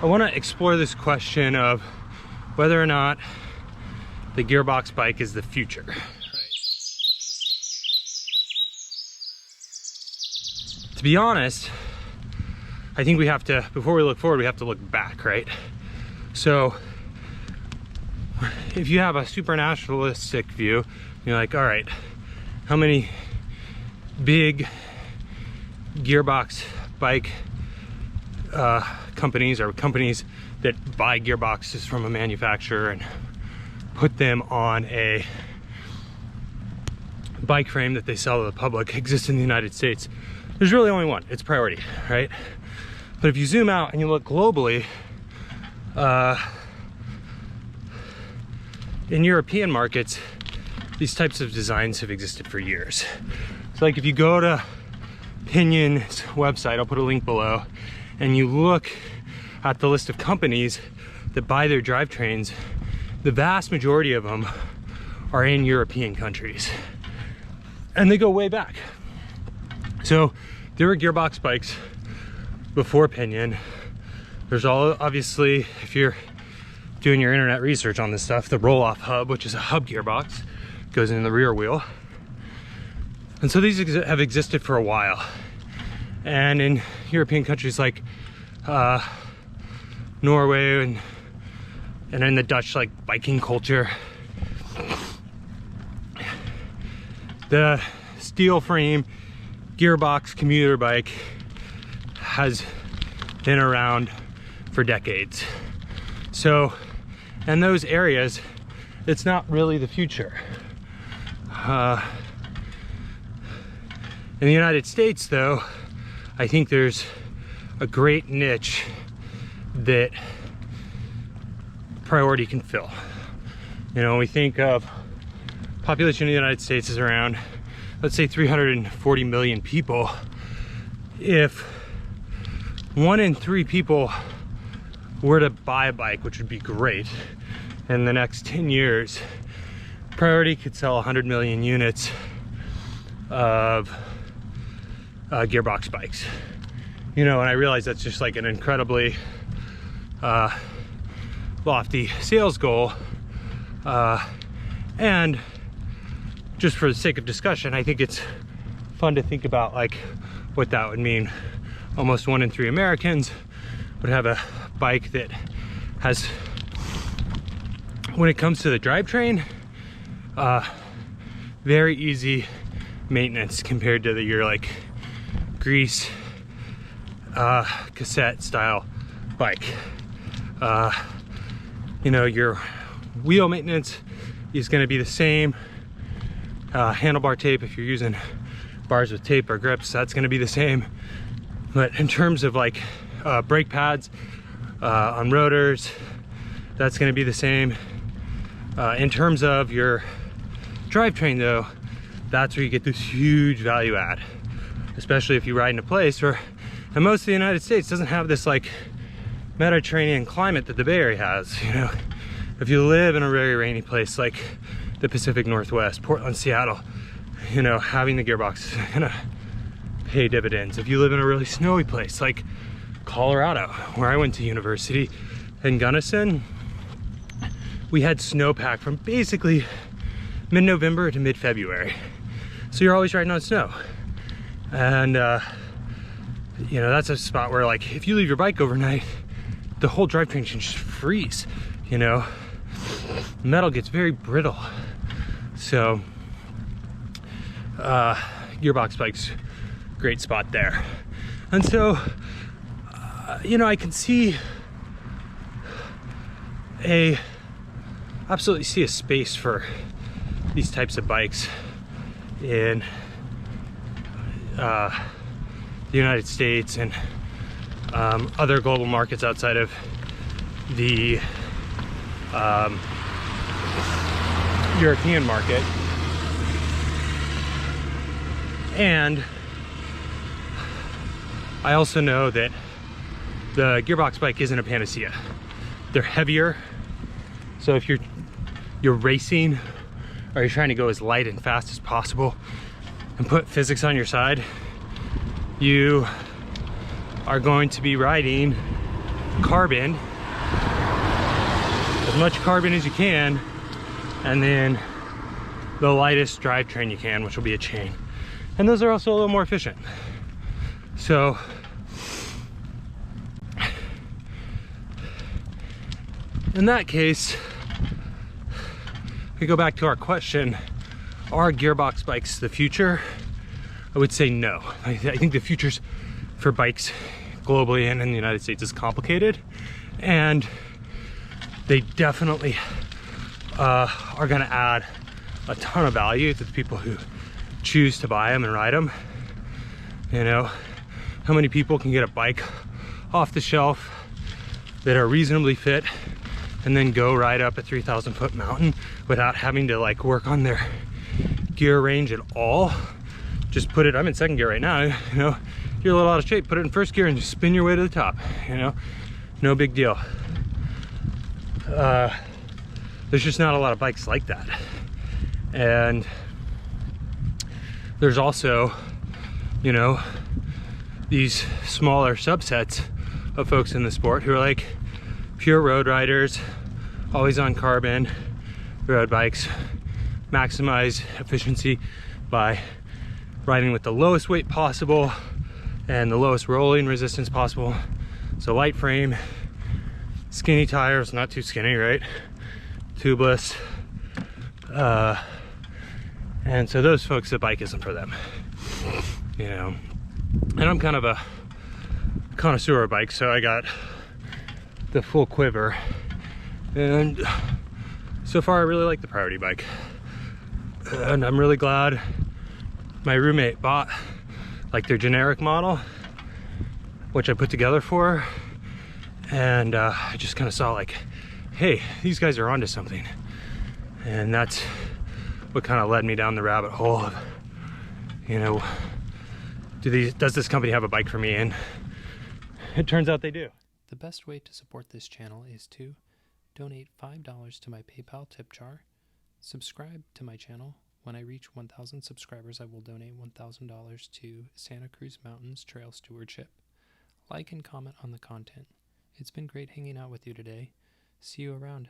I want to explore this question of whether or not the gearbox bike is the future. To be honest, I think we have to, before we look forward, we have to look back, right? So if you have a super nationalistic view, you're like, all right, how many big gearbox bike companies or companies that buy gearboxes from a manufacturer and put them on a bike frame that they sell to the public exist in the United States? There's really only one. It's Priority, right? But if you zoom out and you look globally, in European markets, these types of designs have existed for years. So like if you go to Pinion's website, I'll put a link below, and you look at the list of companies that buy their drivetrains, the vast majority of them are in European countries. And they go way back. So there were gearbox bikes before Pinion. There's all, obviously, if you're doing your internet research on this stuff, the roll-off hub, which is a hub gearbox, goes in the rear wheel. And so these have existed for a while. And in European countries like Norway and in the Dutch, like, biking culture, the steel frame gearbox commuter bike has been around for decades. So in those areas, it's not really the future. In the United States, though, I think there's a great niche that Priority can fill. You know, we think of population in the United States is around, let's say, 340 million people. If 1 in 3 people were to buy a bike, which would be great, in the next 10 years, Priority could sell 100 million units of gearbox bikes. You know, and I realize that's just like an incredibly lofty sales goal. And just for the sake of discussion, I think it's fun to think about like what that would mean. Almost 1 in 3 Americans would have a bike that has, when it comes to the drivetrain, very easy maintenance compared to your like grease cassette style bike. You know, your wheel maintenance is going to be the same. Handlebar tape, if you're using bars with tape or grips, that's going to be the same. But in terms of like brake pads on rotors, that's going to be the same. In terms of your drivetrain, though, that's where you get this huge value add, especially if you ride in a place where, and most of the United States doesn't have this like Mediterranean climate that the Bay Area has. You know, if you live in a very rainy place like the Pacific Northwest, Portland, Seattle, you know, having the gearbox is gonna pay dividends. If you live in a really snowy place like Colorado, where I went to university in Gunnison, we had snowpack from basically mid-November to mid-February. So you're always riding on snow. And you know, that's a spot where like if you leave your bike overnight, the whole drivetrain can just freeze, you know. Metal gets very brittle. So gearbox bikes, great spot there. And so you know, I can absolutely see a space for these types of bikes in the United States and other global markets outside of the European market. And I also know that the gearbox bike isn't a panacea. They're heavier, so if you're racing or you're trying to go as light and fast as possible and put physics on your side, you are going to be riding carbon, as much carbon as you can, and then the lightest drivetrain you can, which will be a chain. And those are also a little more efficient. So in that case, we go back to our question, are gearbox bikes the future? I would say no. I think the future's for bikes globally and in the United States is complicated, and they definitely are gonna add a ton of value to the people who choose to buy them and ride them. You know, how many people can get a bike off the shelf that are reasonably fit and then go ride up a 3,000 foot mountain without having to like work on their gear range at all? Just put it, I'm in second gear right now, you know, you're a little out of shape, put it in first gear and just spin your way to the top, you know, no big deal. There's just not a lot of bikes like that. And there's also, you know, these smaller subsets of folks in the sport who are like pure road riders, always on carbon road bikes, maximize efficiency by riding with the lowest weight possible and the lowest rolling resistance possible. So light frame, skinny tires, not too skinny, right? Tubeless. And so those folks, the bike isn't for them, you know. And I'm kind of a connoisseur of bikes, so I got the full quiver. And so far I really like the Priority bike. And I'm really glad my roommate bought like their generic model, which I put together for her. And I just kind of saw like, hey, these guys are onto something. And that's what kind of led me down the rabbit hole of, you know, does this company have a bike for me? And it turns out they do. The best way to support this channel is to donate $5 to my PayPal tip jar, subscribe to my channel. When I reach 1,000 subscribers, I will donate $1,000 to Santa Cruz Mountains Trail Stewardship. Like and comment on the content. It's been great hanging out with you today. See you around.